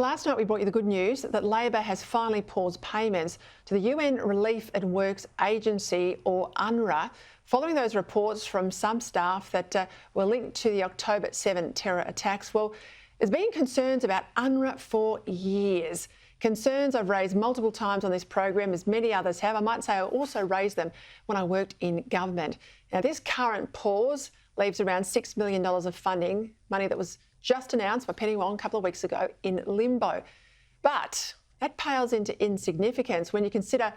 Last night we brought you the good news that Labor has finally paused payments to the UN Relief and Works Agency, or UNRWA, following those reports from some staff that were linked to the October 7 terror attacks. Well, there's been concerns about UNRWA for years. Concerns I've raised multiple times on this program, as many others have. I might say I also raised them when I worked in government. Now, this current pause leaves around $6 million of funding, money that was just announced by Penny Wong a couple of weeks ago, in limbo. But that pales into insignificance when you consider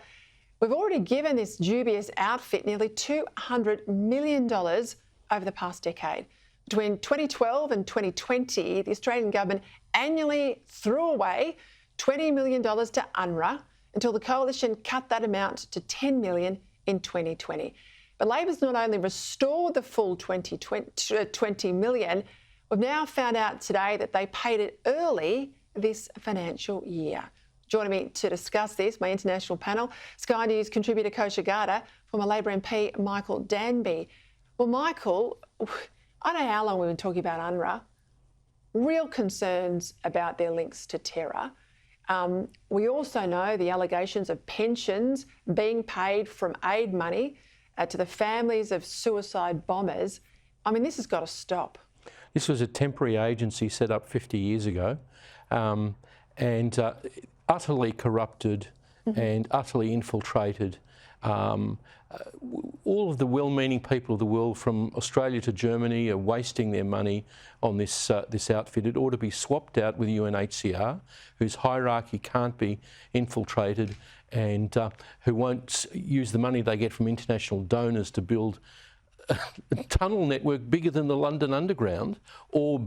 we've already given this dubious outfit nearly $200 million over the past decade. Between 2012 and 2020, the Australian government annually threw away $20 million to UNRWA until the coalition cut that amount to $10 million in 2020. But Labor's not only restored the full $20 million, we've now found out today that they paid it early this financial year. Joining me to discuss this, my international panel, Sky News contributor Kosha Gada, former Labor MP Michael Danby. Well, Michael, I don't know how long we've been talking about UNRWA. Real concerns about their links to terror. We also know the allegations of pensions being paid from aid money to the families of suicide bombers. I mean, this has got to stop. This was a temporary agency set up 50 years ago and utterly corrupted and utterly infiltrated. All of the well-meaning people of the world, from Australia to Germany, are wasting their money on this outfit. It ought to be swapped out with UNHCR, whose hierarchy can't be infiltrated and who won't use the money they get from international donors to build a tunnel network bigger than the London Underground, or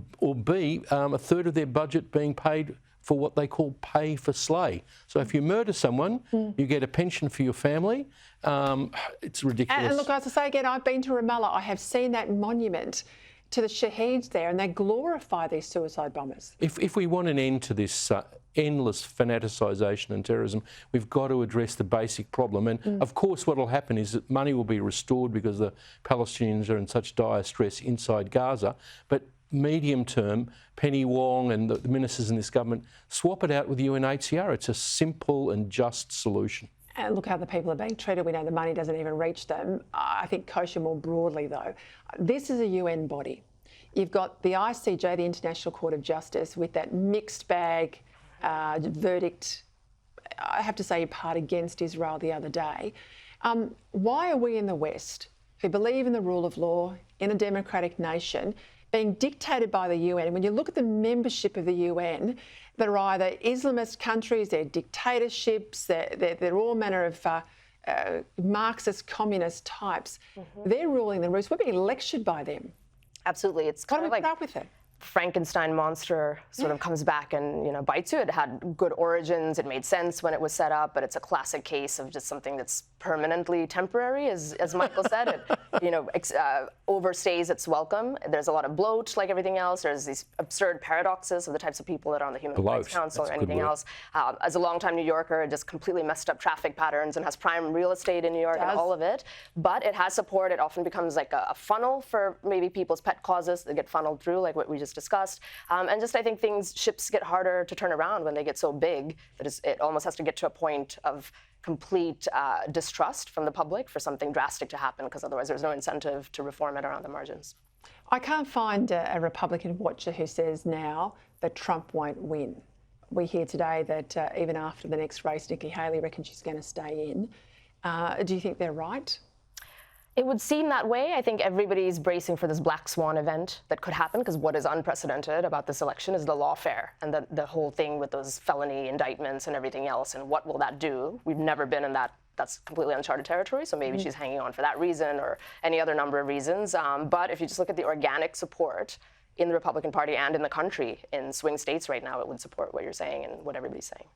B, a third of their budget being paid for what they call pay for slay. So if you murder someone, you get a pension for your family. It's ridiculous. And look, as I say again, I've been to Ramallah. I have seen that monument to the shaheeds there, and they glorify these suicide bombers. If we want an end to this endless fanaticisation and terrorism, we've got to address the basic problem. And of course, what will happen is that money will be restored because the Palestinians are in such dire stress inside Gaza. But medium term, Penny Wong and the ministers in this government swap it out with UNHCR. It's a simple and just solution. And look how the people are being treated. We know the money doesn't even reach them. I think, Kosha, more broadly though, this is a UN body. You've got the ICJ, the International Court of Justice, with that mixed bag verdict, I have to say, in part against Israel the other day. Why are we in the West, who believe in the rule of law, in a democratic nation, being dictated by the UN? When you look at the membership of the UN, they're either Islamist countries, they're dictatorships, they're all manner of Marxist, communist types. They're ruling the roost. We're being lectured by them. Absolutely. It's kind of like put up with it? Frankenstein monster sort of comes back and, bites you. It had good origins. It made sense when it was set up, but it's a classic case of just something that's permanently temporary, as Michael said. It, overstays its welcome. There's a lot of bloat, like everything else. There's these absurd paradoxes of the types of people that are on the Human Rights Council or anything else. As a longtime New Yorker, it just completely messed up traffic patterns and has prime real estate in New York and all of it. But it has support. It often becomes like a funnel for maybe people's pet causes that get funneled through, like what we just discussed. And just, I think ships get harder to turn around when they get so big that it almost has to get to a point of complete distrust from the public for something drastic to happen, because otherwise there's no incentive to reform it around the margins. I can't find a Republican watcher who says now that Trump won't win. We hear today that even after the next race, Nikki Haley reckons she's going to stay in. Do you think they're right? It would seem that way. I think everybody's bracing for this black swan event that could happen, because what is unprecedented about this election is the lawfare and the whole thing with those felony indictments and everything else. And what will that do? We've never been in that. That's completely uncharted territory. So maybe she's hanging on for that reason or any other number of reasons. But if you just look at the organic support in the Republican Party and in the country in swing states right now, it would support what you're saying and what everybody's saying.